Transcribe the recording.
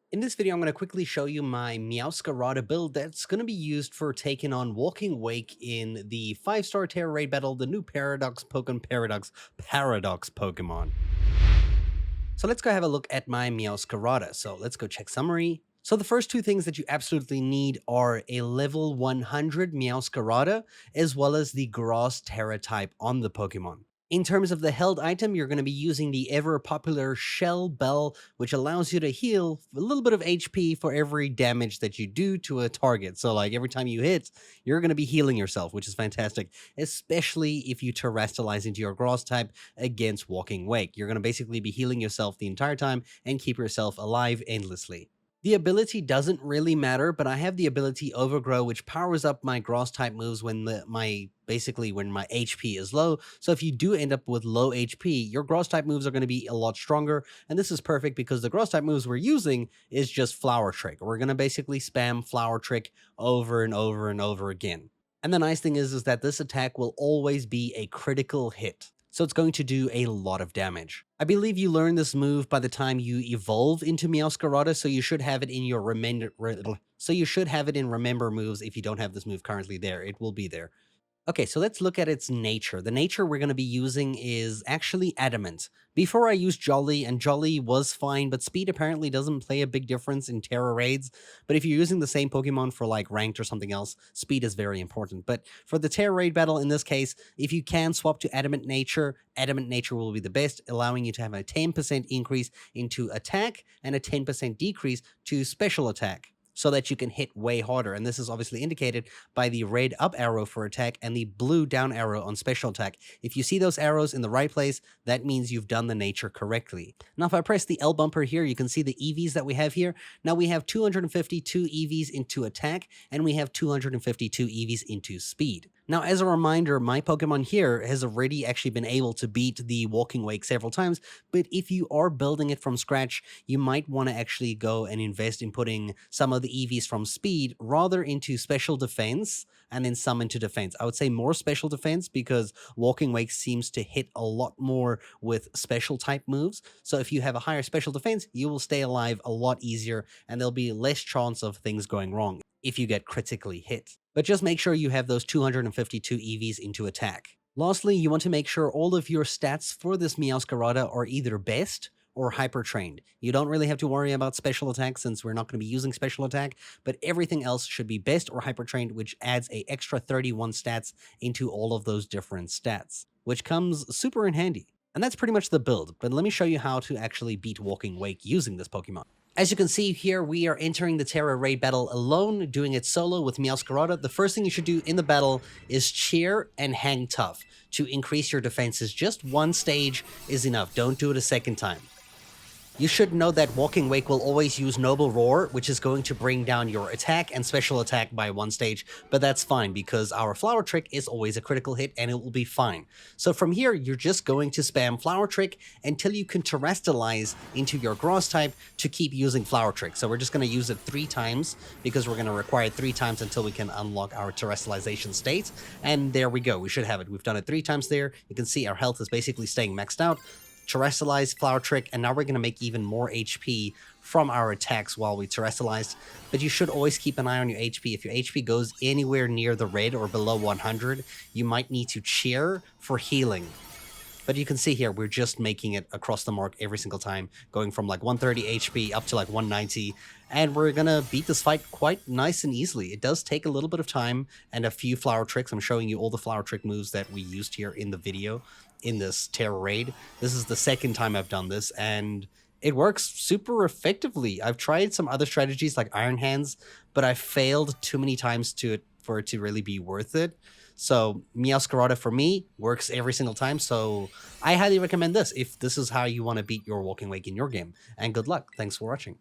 In this video, I'm going to quickly show you my Meowscarada build that's going to be used for taking on Walking Wake in the 5-star Terra Raid battle, the new Paradox Pokemon. So let's go have a look at my Meowscarada. So let's go check summary. So the first two things that you absolutely need are a level 100 Meowscarada, as well as the Grass Terra type on the Pokemon. In terms of the held item, you're going to be using the ever popular Shell Bell, which allows you to heal a little bit of HP for every damage that you do to a target. So like every time you hit, you're going to be healing yourself, which is fantastic, especially if you terrestrialize into your grass type against Walking Wake. You're going to basically be healing yourself the entire time and keep yourself alive endlessly. The ability doesn't really matter, but I have the ability Overgrow, which powers up my grass type moves when my HP is low. So if you do end up with low HP, your grass type moves are going to be a lot stronger. And this is perfect because the grass type moves we're using is just Flower Trick. We're going to basically spam Flower Trick over and over and over again. And the nice thing is that this attack will always be a critical hit. So it's going to do a lot of damage. I believe you learn this move by the time you evolve into Meowscarada, so you should have it in your remember moves if you don't have this move currently there. It will be there. Okay, so let's look at its nature. The nature we're going to be using is actually Adamant. Before I used Jolly, and Jolly was fine, but speed apparently doesn't play a big difference in Terra raids. But if you're using the same Pokemon for like ranked or something else, speed is very important. But for the Terra raid battle in this case, if you can swap to Adamant Nature will be the best, allowing you to have a 10% increase into attack and a 10% decrease to special attack, so that you can hit way harder. And this is obviously indicated by the red up arrow for attack and the blue down arrow on special attack. If you see those arrows in the right place, that means you've done the nature correctly. Now, if I press the L bumper here, you can see the EVs that we have here. Now we have 252 EVs into attack, and we have 252 EVs into speed. Now, as a reminder, my Pokemon here has already actually been able to beat the Walking Wake several times, but if you are building it from scratch, you might want to actually go and invest in putting some of the EVs from speed rather into special defense and then some into defense. I would say more special defense because Walking Wake seems to hit a lot more with special type moves. So if you have a higher special defense, you will stay alive a lot easier and there'll be less chance of things going wrong if you get critically hit. But just make sure you have those 252 EVs into attack. Lastly, you want to make sure all of your stats for this Meowscarada are either best or hyper trained. You don't really have to worry about special attack since we're not going to be using special attack, but everything else should be best or hyper trained, which adds a extra 31 stats into all of those different stats, which comes super in handy. And that's pretty much the build, but let me show you how to actually beat Walking Wake using this Pokemon. As you can see here, we are entering the Terra Raid battle alone, doing it solo with Meowscarada. The first thing you should do in the battle is cheer and hang tough to increase your defenses. Just one stage is enough. Don't do it a second time. You should know that Walking Wake will always use Noble Roar, which is going to bring down your attack and special attack by one stage, but that's fine because our Flower Trick is always a critical hit and it will be fine. So from here, you're just going to spam Flower Trick until you can terrestrialize into your Grass type to keep using Flower Trick. So we're just going to use it 3 times because we're going to require it 3 times until we can unlock our terrestrialization state. And there we go. We should have it. We've done it 3 times there. You can see our health is basically staying maxed out. Terrestrialize, Flower Trick, and now we're going to make even more HP from our attacks while we terrestrialized. But you should always keep an eye on your HP. If your HP goes anywhere near the red or below 100, you might need to cheer for healing. But you can see here, we're just making it across the mark every single time, going from like 130 HP up to like 190. And we're going to beat this fight quite nice and easily. It does take a little bit of time and a few Flower Tricks. I'm showing you all the Flower Trick moves that we used here in the video in this Terra raid. This is the second time I've done this, and it works super effectively. I've tried some other strategies like Iron Hands, but I failed too many times for it to really be worth it. So Meowscarada for me works every single time, so I highly recommend this if this is how you want to beat your Walking Wake in your game. And good luck. Thanks for watching.